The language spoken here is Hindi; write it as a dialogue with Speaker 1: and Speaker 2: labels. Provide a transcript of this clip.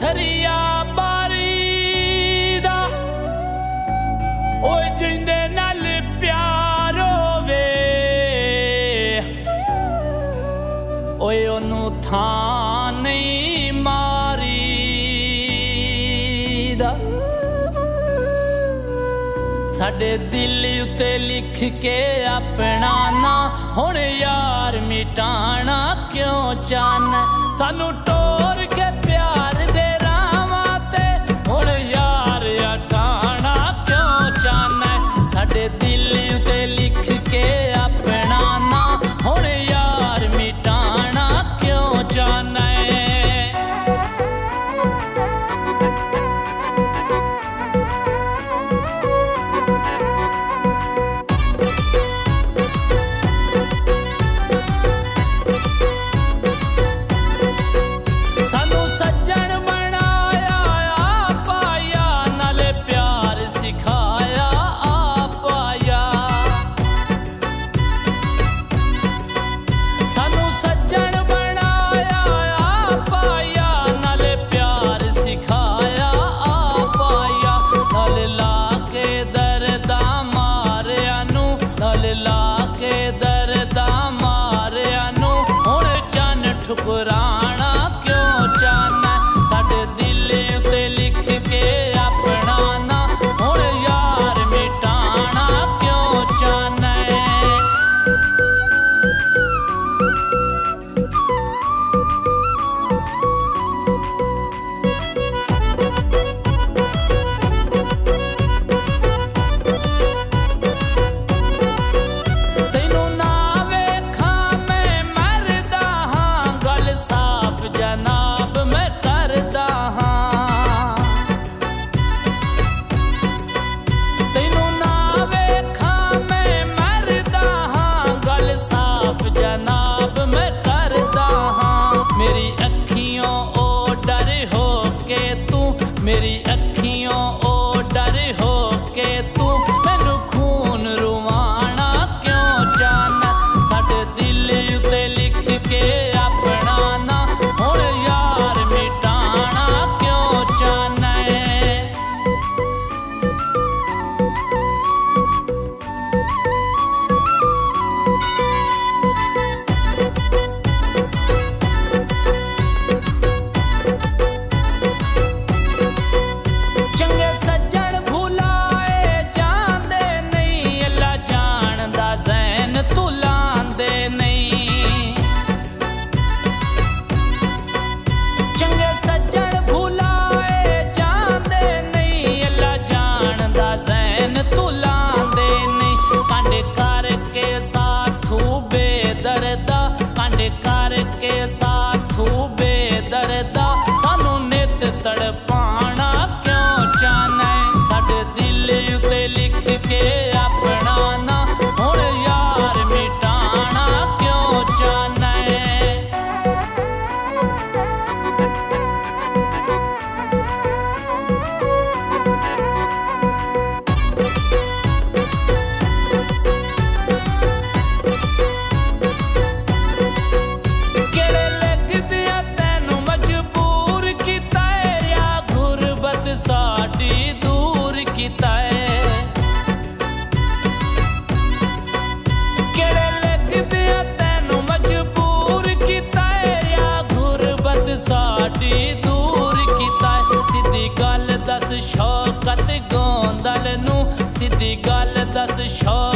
Speaker 1: सरिया बारी दा ओए जिंदे नाल प्यार होवे ओए ओनू थां नहीं मारी दा साडे दिल उते लिख के अपना ना हुण यार मिटाना क्यों चाहना सानू टोर के प्यार दे रावां ते हुण यार हटाना क्यों चाहना साडे दिल उते लिख के अपना ना हुण यार मिटाना क्यों चाहना सानू सज्जन बनाया आप आया नाले प्यार सिखाया आप आया सानू सज्जन बनाया आप आया नाले प्यार सिखाया आप आया नाले ला के दर्दा मारिया नू नाले ला के दर्दा मारिया नू हुण चन ठुकराना साडे दिल उते लिख के अपना ना हुण यार मिटाना क्यों चाहना तैनू ना वेखा मैं मरदा हां गल साफ जनाब मैं करदा हां तैनू ना वेखा मैं मरदा हां गल साफ जनाब मैं करदा हां मेरी अखियों ओ डर हो के तू मेरी अखियों ओ डर हो के तू मैनू खून रुवाना क्यों चाहना साडे दिल उते लिख के अपना ना हुण यार मिटाना क्यों चाहना चंगे सज्जन भुलाए जांदे नहीं अल्लाह जानदा ज़ैन तू लांदे नहीं चंगे सज्जन भुलाए जांदे नहीं अल्लाह जानदा ज़ैन तू लांदे नहीं कंड करके साथू बेदर्दा कंड करके साथू बेदर्दा सानू नित तड़पाना क्यों चाहना साडे दिल उते लिख के अपना ना हुण यार मिटाना क्यों चाहना केड़े लगदे तैनू मजबूर कीता या गुरबत साडी दूर कीता केड़े लगदे तैनू मजबूर कीता या गुरबत साडी दूर कीता सीधी गल दस शौकत गोंदल नू सीधी गल दस शौकत